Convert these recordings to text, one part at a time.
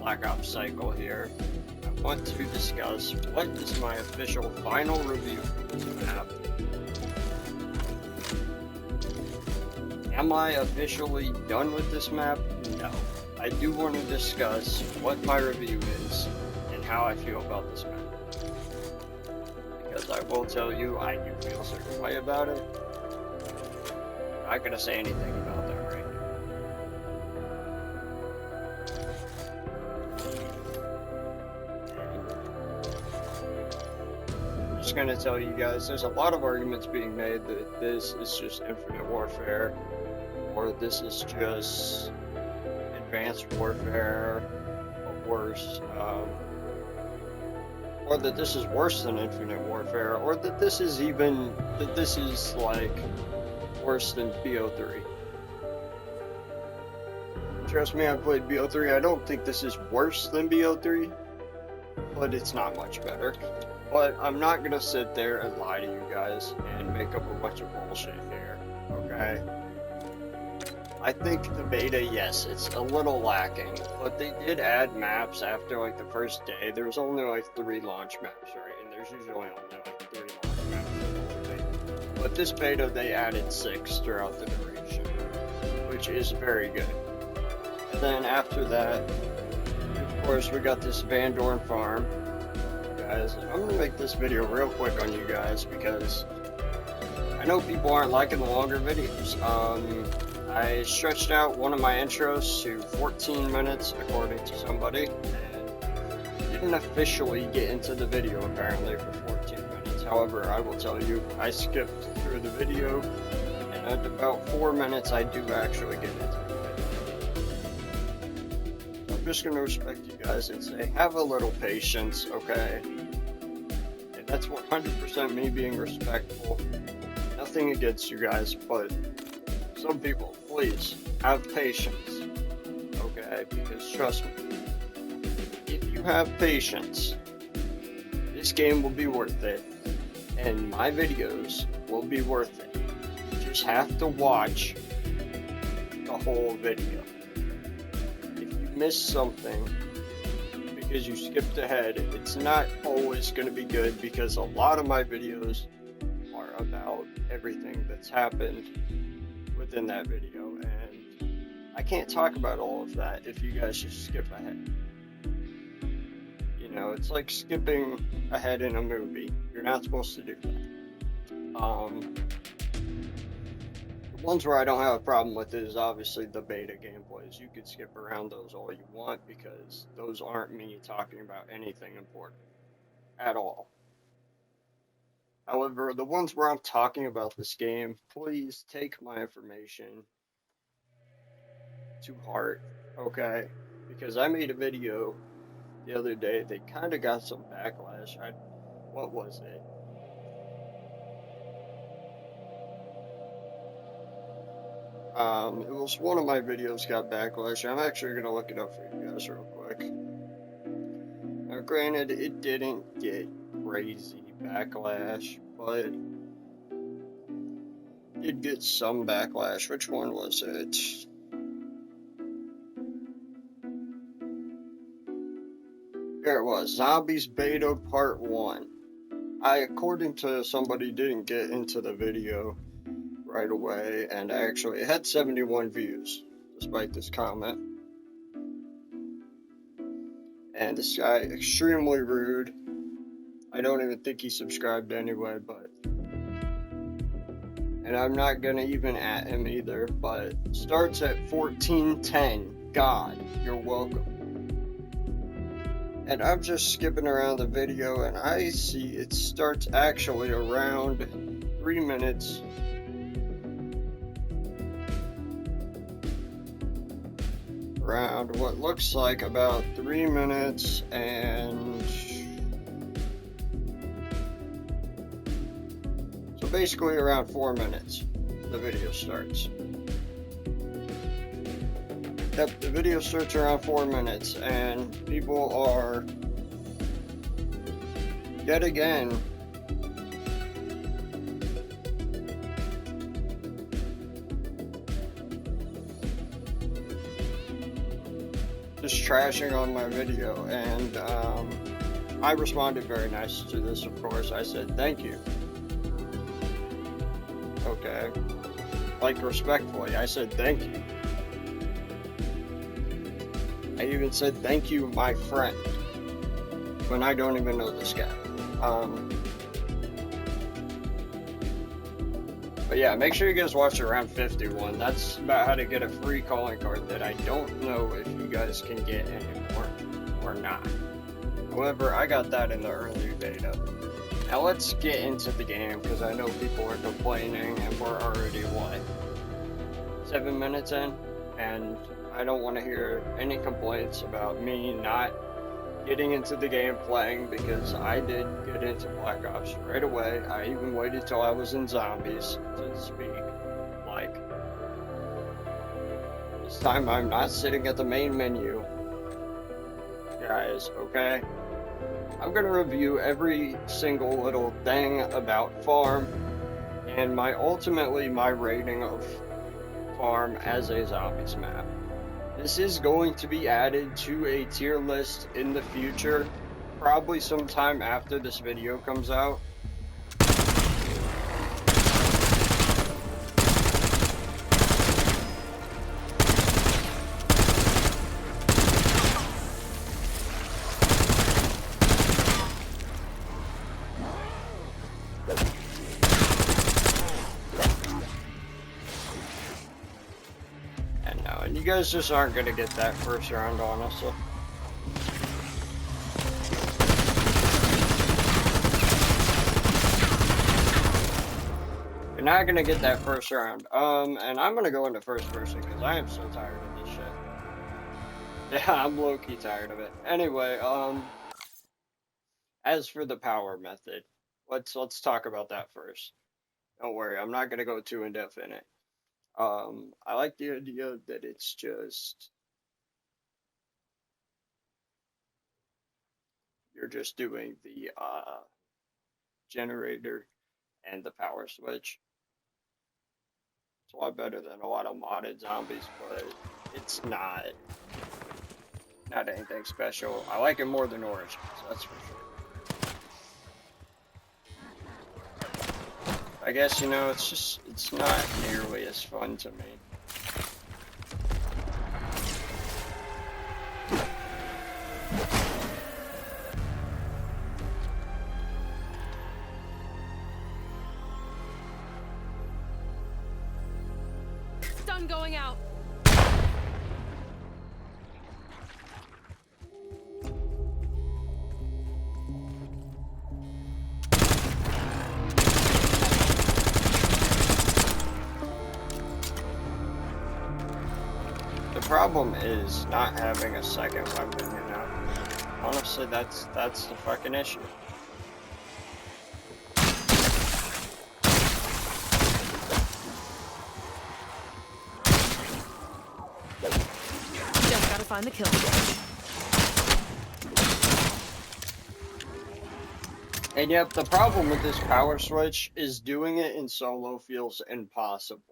Black Ops cycle here. I want to discuss what is my official final review for this map. Am I officially done with this map? No. I do want to discuss what my review is and how I feel about this map. Because I will tell you, I do feel a certain way about it. I'm not gonna say anything about that right now. I'm just gonna tell you guys, there's a lot of arguments being made that this is just Infinite Warfare, or this is just Advanced Warfare, or worse, or that this is worse than Infinite Warfare, or that this is like worse than BO3. Trust me, I played BO3. I don't think this is worse than BO3, but it's not much better. But I'm not gonna sit there and lie to you guys and make up a bunch of bullshit here, okay? I think the beta, yes, it's a little lacking, but they did add maps after like the first day. There was only like 3 launch maps, right? And there's usually only like 3 launch maps for the whole thing. But this beta, they added 6 throughout the duration, which is very good. And then after that, of course, we got this Van Dorn farm, guys. And I'm gonna make this video real quick on you guys because I know people aren't liking the longer videos. I stretched out one of my intros to 14 minutes, according to somebody, and didn't officially get into the video apparently for 14 minutes. However, I will tell you, I skipped through the video, and at about 4 minutes, I do actually get into the video. I'm just going to respect you guys and say, have a little patience, okay? And that's 100% me being respectful. Nothing against you guys, but some people, please, have patience, okay? Because trust me, if you have patience, this game will be worth it, and my videos will be worth it. You just have to watch the whole video. If you miss something because you skipped ahead, it's not always going to be good, because a lot of my videos are about everything that's happened within that video, and I can't talk about all of that if you guys just skip ahead. You know, it's like skipping ahead in a movie. You're not supposed to do that. The ones where I don't have a problem with is obviously the beta gameplays. You could skip around those all you want, because those aren't me talking about anything important at all. However, the ones where I'm talking about this game, please take my information to heart, okay? Because I made a video the other day, they kind of got some backlash. What was it? It was one of my videos got backlash. I'm actually going to look it up for you guys real quick. Now, granted, it didn't get crazy backlash, but it did get some backlash. Which one was it? There it was, Zombies Beta Part 1. I, according to somebody, didn't get into the video right away, and actually it had 71 views, despite this comment. And this guy, extremely rude. I don't even think he subscribed anyway, but... And I'm not gonna even at him either, but starts at 1410. God, you're welcome. And I'm just skipping around the video, and I see it starts actually around 3 minutes. Around what looks like about 3 minutes and... So basically around 4 minutes, the video starts. Yep, the video starts around 4 minutes, and people are, yet again, just trashing on my video, and I responded very nice to this, of course. I said, thank you. Okay. Like, respectfully, I said, thank you. I even said, thank you, my friend, when I don't even know this guy. But yeah, make sure you guys watch around 51. That's about how to get a free calling card that I don't know if you guys can get anymore or not. However, I got that in the earlier beta. Now let's get into the game, because I know people are complaining and we're already, what, 7 minutes in? And I don't want to hear any complaints about me not getting into the game playing, because I did get into Black Ops right away. I even waited till I was in Zombies to speak. Like, this time I'm not sitting at the main menu, guys, okay? I'm gonna review every single little thing about Farm and ultimately my rating of Farm as a Zombies map. This is going to be added to a tier list in the future, probably sometime after this video comes out. And you guys just aren't gonna get that first round, honestly. You're not gonna get that first round. And I'm gonna go into first person because I am so tired of this shit. Yeah, I'm low-key tired of it. Anyway, as for the power method, let's talk about that first. Don't worry, I'm not gonna go too in-depth in it. I like the idea that it's just, you're just doing the generator and the power switch. It's a lot better than a lot of modded zombies, but it's not anything special. I like it more than Origins, that's for sure. I guess, you know, it's not nearly as fun to me. Stun going out. The problem is not having a second weapon, you know? Honestly, that's the fucking issue. Just gotta find the kill switch. And yep, the problem with this power switch is doing it in solo feels impossible.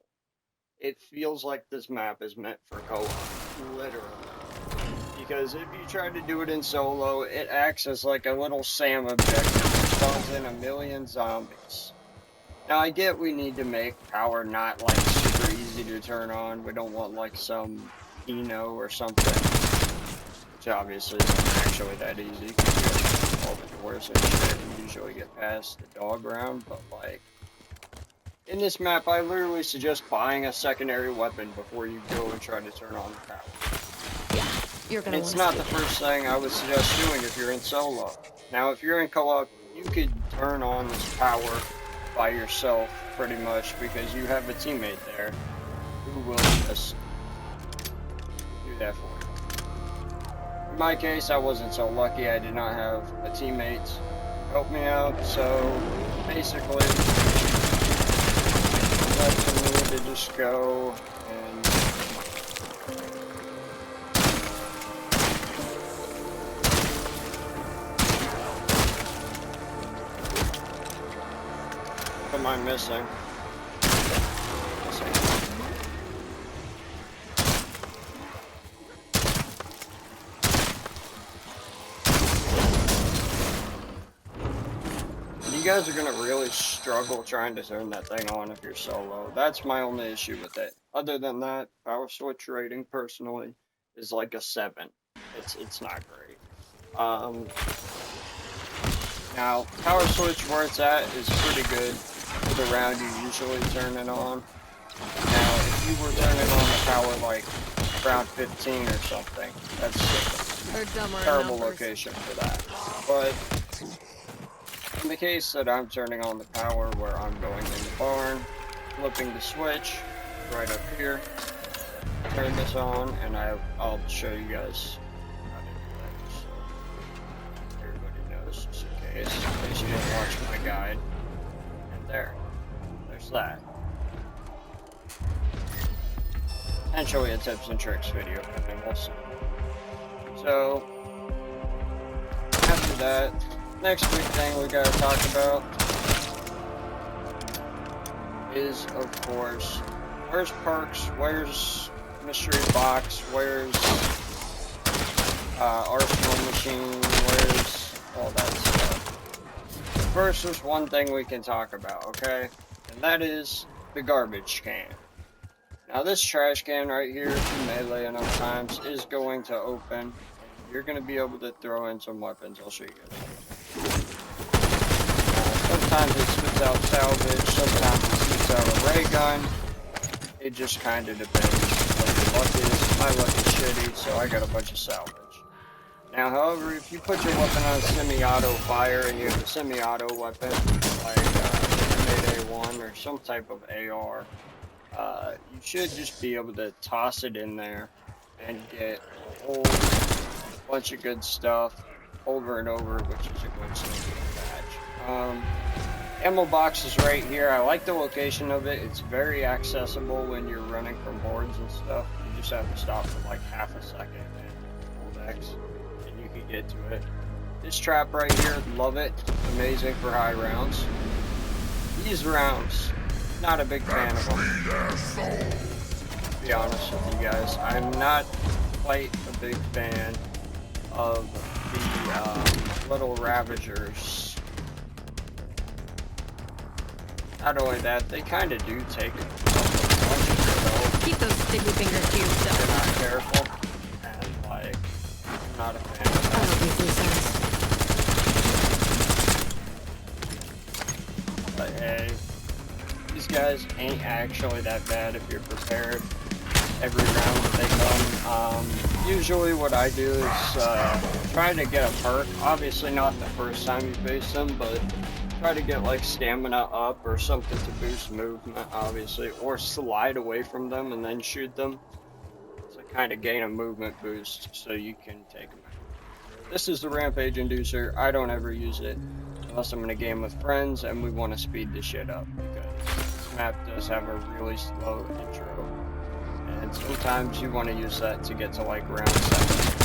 It feels like this map is meant for co-op, literally. Because if you try to do it in solo, it acts as like a little SAM objective that spawns in a million zombies. Now I get we need to make power not like super easy to turn on. We don't want like some Eno or something, which obviously isn't actually that easy because you have all the doors and shit and usually get past the dog round, but like, in this map, I literally suggest buying a secondary weapon before you go and try to turn on the power. Yeah, you're gonna. It's not the first thing I would suggest doing if you're in solo. Now, if you're in co-op, you could turn on this power by yourself, pretty much, because you have a teammate there who will just do that for you. In my case, I wasn't so lucky. I did not have a teammate help me out, so basically, left for me to just go and what am I missing? guys are gonna really struggle trying to turn that thing on if you're solo. That's my only issue with it. Other than that, power switch rating personally is like a 7. It's not great. Now power switch where it's at is pretty good for the round you usually turn it on. Now if you were turning on the power like round 15 or something, that's a terrible location for that. But in the case that I'm turning on the power where I'm going in the barn, flipping the switch right up here, turn this on, and I'll show you guys how to do that just so everybody knows, just in case you didn't watch my guide. And there's that. Potentially a tips and tricks video, and we'll see. So after that, next big thing we gotta talk about is, of course, where's perks, where's mystery box, where's arsenal machine, where's all that stuff. First, there's one thing we can talk about, okay? And that is the garbage can. Now this trash can right here, if you melee enough times, is going to open. You're going to be able to throw in some weapons. I'll show you guys. Sometimes it spits out salvage, sometimes it spits out a ray gun. It just kind of depends what your luck is. My luck is shitty, so I got a bunch of salvage. Now, however, if you put your weapon on semi-auto fire and you have a semi-auto weapon, like A1 or some type of AR, you should just be able to toss it in there and get a whole bunch of good stuff over and over, which is a good single badge. Ammo box is right here. I like the location of it. It's very accessible when you're running from boards and stuff. You just have to stop for like half a second and hold X, and you can get to it. This trap right here, love it. Amazing for high rounds. These rounds, not a big fan of them. To be honest with you guys, I'm not quite a big fan of the little Ravagers. Not only that, they kind of do take a bunch of yourself. Keep those sticky fingers to yourself. They're not careful, and like, I'm not a fan of that. But hey, these guys ain't actually that bad if you're prepared every round that they come. Usually what I do is try to get a perk. Obviously not the first time you face them, but try to get like stamina up or something to boost movement, obviously, or slide away from them and then shoot them to kind of gain a movement boost so you can take them out. This is the Rampage Inducer. I don't ever use it unless I'm in a game with friends and we want to speed this shit up, because this map does have a really slow intro, and sometimes you want to use that to get to like round 7.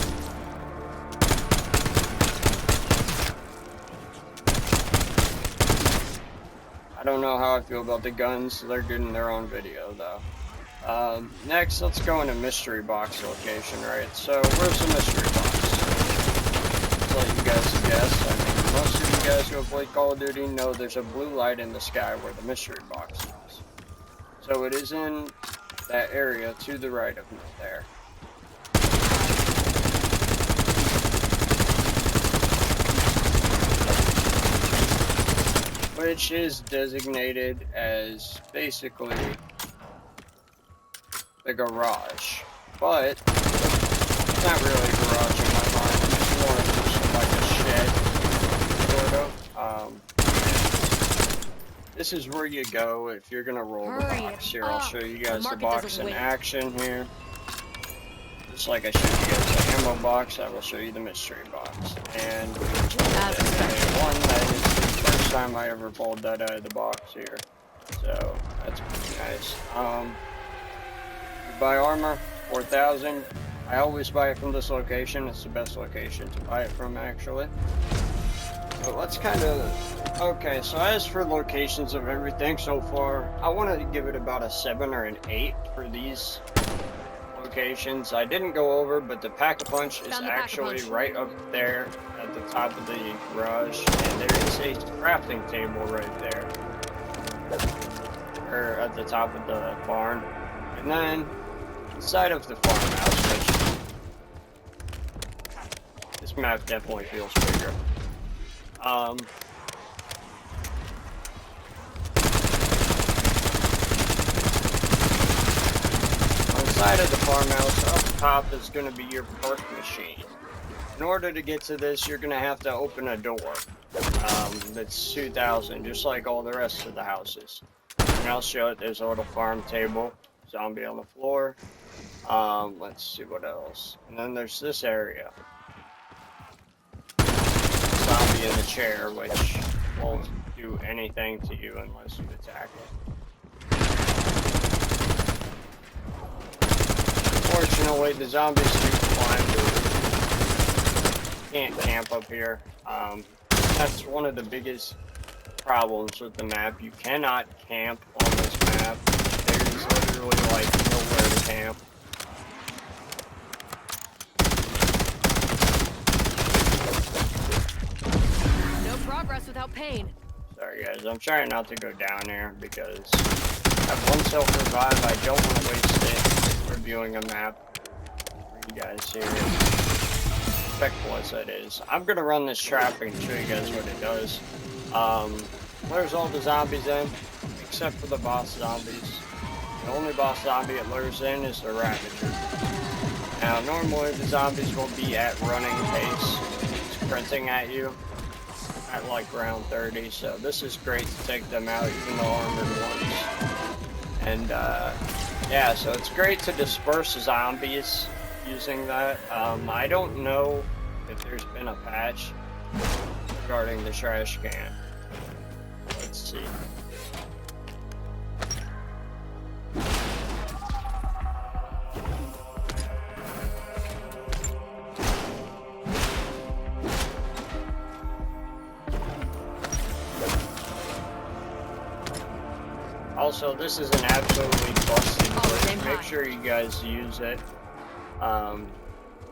I don't know how I feel about the guns. They're getting their own video though. Next, let's go into mystery box location, right? So where's the mystery box? Let's let you guys guess. I mean, most of you guys who have played Call of Duty know there's a blue light in the sky where the mystery box is. So it is in that area to the right of me there. Which is designated as basically the garage, but it's not really a garage in my mind. It's more just like a shed, sort of. This is where you go if you're gonna roll the box. Here, I'll show you guys the box in action here. Just like I showed you guys the ammo box, I will show you the mystery box. And one that is the first time I ever pulled that out of the box here. So that's pretty nice. You buy armor, 4,000. I always buy it from this location. It's the best location to buy it from, actually. So let's kind of... Okay, so as for locations of everything so far, I want to give it about a 7 or an 8 for these locations. I didn't go over, but the Pack-a-Punch is actually right up there at at the top of the garage, and there is a crafting table right there. Or at the top of the barn. And then, inside of the farmhouse, which this map definitely feels bigger. On the side of the farmhouse, up top is going to be your perk machine. In order to get to this, you're going to have to open a door. That's 2,000, just like all the rest of the houses. And I'll show it. There's a little farm table, zombie on the floor. Let's see what else. And then there's this area. Zombie in the chair, which won't do anything to you unless you attack it. Unfortunately, the zombies do climb. Can't camp up here. That's one of the biggest problems with the map. You cannot camp on this map. There's literally like nowhere to camp. No progress without pain. Sorry guys, I'm trying not to go down there because I have one self-revive. I don't want to waste it reviewing a map for you guys here. Respectful as that is. I'm gonna run this trap and show you guys what it does. Lures all the zombies in, except for the boss zombies. The only boss zombie it lures in is the Ravager. Now, normally the zombies will be at running pace, sprinting at you at like round 30, so this is great to take them out, even the armored ones. And yeah, so it's great to disperse zombies using that. I don't know if there's been a patch regarding the trash can. Let's see. Also, this is an absolutely busted glitch. Make sure you guys use it.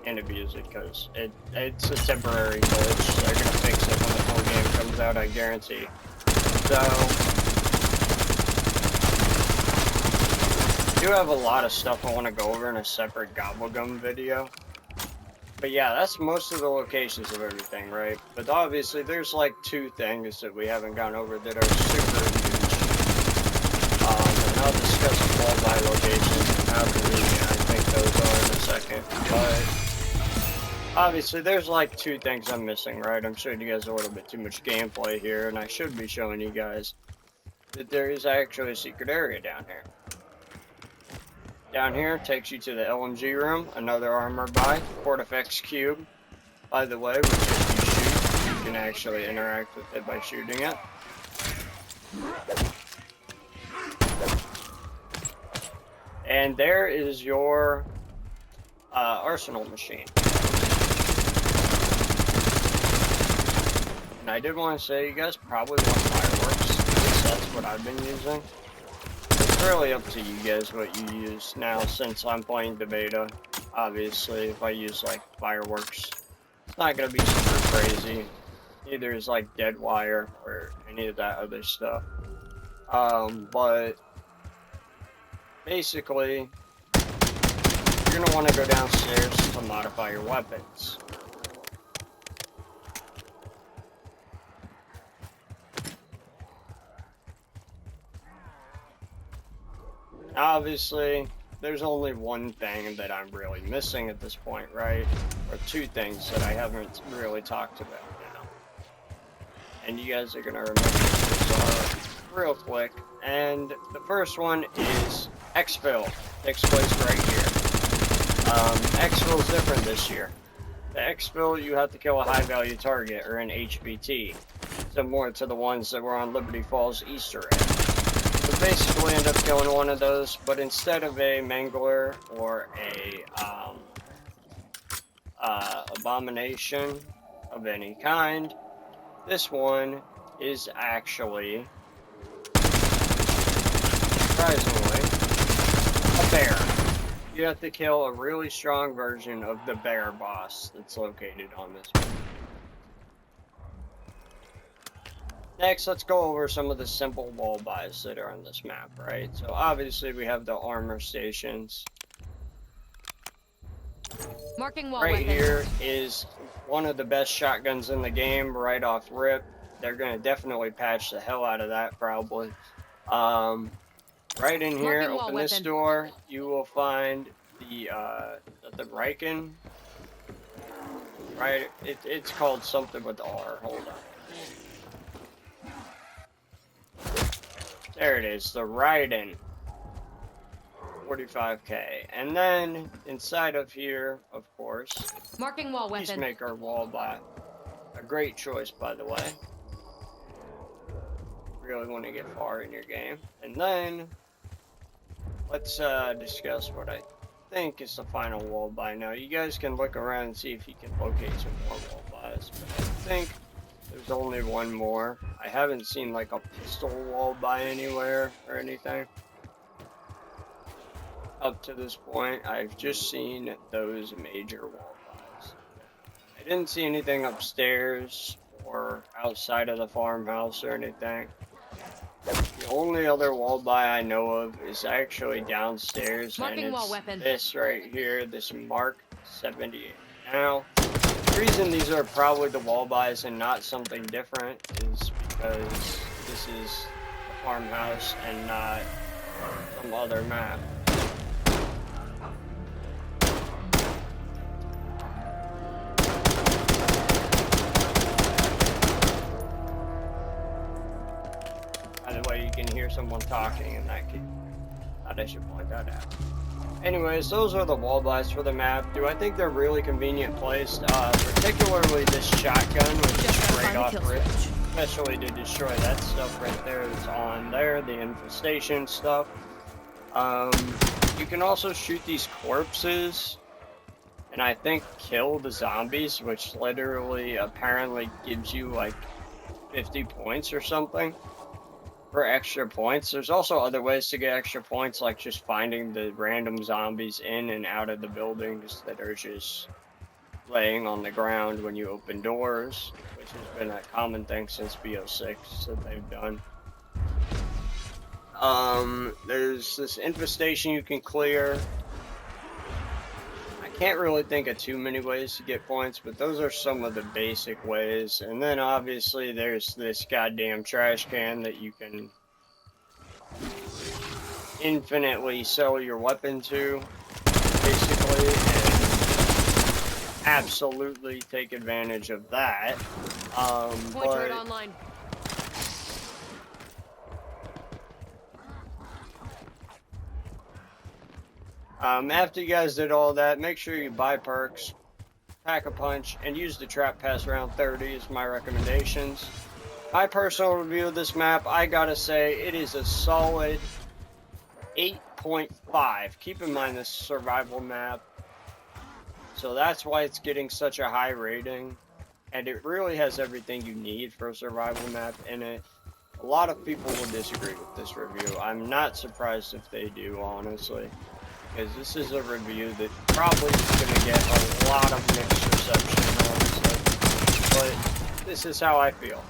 And abuse it, because it's a temporary glitch. They're gonna fix it when the full game comes out, I guarantee. So, I do have a lot of stuff I want to go over in a separate Gobblegum video. But yeah, that's most of the locations of everything, right? But obviously, there's like 2 things that we haven't gone over that are super huge. And I'll discuss all my locations and how convenient I think those are in a second. But obviously, there's like 2 things I'm missing, right? I'm showing you guys a little bit too much gameplay here, and I should be showing you guys that there is actually a secret area down here. Down here takes you to the LMG room, another armor buy, Portifex Cube, by the way, which if you shoot, you can actually interact with it by shooting it. And there is your arsenal machine. And I did want to say, you guys probably want fireworks. At least that's what I've been using. It's really up to you guys what you use now, since I'm playing the beta. Obviously, if I use like fireworks, it's not going to be super crazy. Neither is like dead wire or any of that other stuff. But basically, you're going to want to go downstairs to modify your weapons. Obviously, there's only one thing that I'm really missing at this point, right? Or 2 things that I haven't really talked about now. And you guys are going to remember these real quick. And the first one is exfil. Takes place right here. Exfil is different this year. The exfil, you have to kill a high value target, or an HVT, similar to the ones that were on Liberty Falls Easter egg. So basically end up killing one of those, but instead of a mangler or a abomination of any kind, this one is actually, surprisingly, a bear. You have to kill a really strong version of the bear boss that's located on this map. Next, let's go over some of the simple wall buys that are on this map, right? So obviously we have the armor stations. Marking wall Right weapon. here is one of the best shotguns in the game, right off rip. They're gonna definitely patch the hell out of that, probably. Right in here, Marking wall open this weapon. door, you will find the Riken. Right, it's called something with R. Hold on. There it is, the Raiden. 45k. And then inside of here, of course, Marking wall weapon. Peacemaker wall buy. A great choice, by the way. Really want to get far in your game. And then let's discuss what I think is the final wall buy. Now, you guys can look around and see if you can locate some more wall buys, but I think there's only one more. I haven't seen like a pistol wall buy anywhere or anything. Up to this point, I've just seen those major wall buys. I didn't see anything upstairs or outside of the farmhouse or anything. The only other wall buy I know of is actually downstairs, Marking and wall it's weapon. this right here, this Mark 78. Now, the reason these are probably the wall buys and not something different is because this is the farmhouse and not some other map. By the way, you can hear someone talking in that case. Thought I should point that out. Anyways, those are the wall buys for the map. Do I think they're really convenient placed? Particularly this shotgun, which is straight off rip, especially to destroy that stuff right there that's on there, the infestation stuff. You can also shoot these corpses, and I think kill the zombies, which literally apparently gives you like 50 points or something. For extra points. There's also other ways to get extra points, like just finding the random zombies in and out of the buildings that are just laying on the ground when you open doors, which has been a common thing since BO6 that they've done. There's this infestation you can clear. I can't really think of too many ways to get points, but those are some of the basic ways. And then obviously there's this goddamn trash can that you can infinitely sell your weapon to, basically, and absolutely take advantage of that. Point turret online. After you guys did all that, make sure you buy perks, pack a punch, and use the trap pass around 30 is my recommendations. My personal review of this map, I gotta say, it is a solid 8.5. Keep in mind this survival map, so that's why it's getting such a high rating, and it really has everything you need for a survival map in it. A lot of people will disagree with this review. I'm not surprised if they do, honestly. Because this is a review that probably is going to get a lot of mixed reception, honestly. But this is how I feel.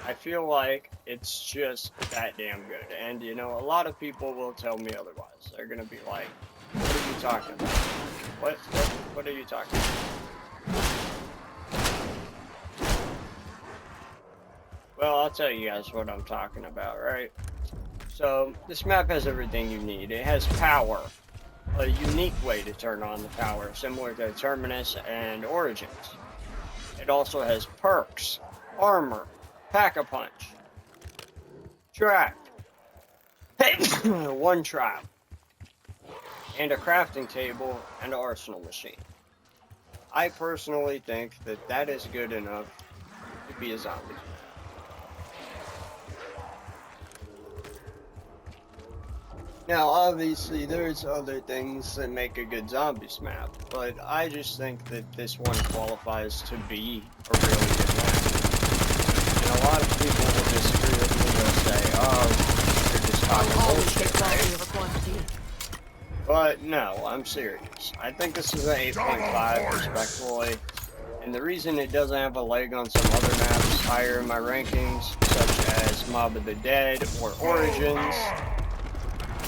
I feel like it's just that damn good. And, you know, a lot of people will tell me otherwise. They're going to be like, what are you talking about? What are you talking about? Well, I'll tell you guys what I'm talking about, right? So, this map has everything you need. It has power. A unique way to turn on the power, similar to Terminus and Origins. It also has perks, armor, pack-a-punch, trap, one trap, and a crafting table and an arsenal machine. I personally think that that is good enough to be a zombie. Now, obviously, there's other things that make a good zombies map, but I just think that this one qualifies to be a really good map. And a lot of people will disagree with me. They'll say, oh, you're just talking bullshit, right? But no, I'm serious. I think this is an 8.5, respectfully. And the reason it doesn't have a leg on some other maps higher in my rankings, such as Mob of the Dead or Origins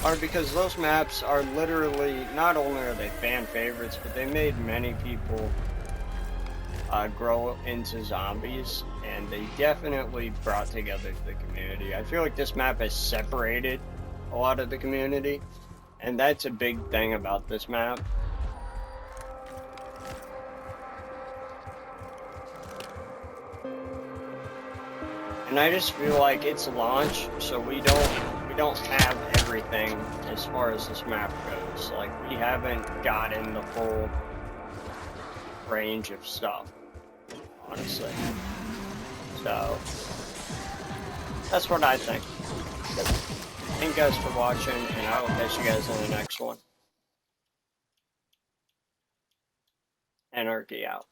are because those maps are literally, not only are they fan favorites, but they made many people grow into zombies, and they definitely brought together the community. I feel like this map has separated a lot of the community, and that's a big thing about this map. And I just feel like it's launch, so we don't have everything as far as this map goes. Like, we haven't gotten the full range of stuff, honestly. So that's what I think. Thank you guys for watching, and I will catch you guys in the next one. Anarchy out.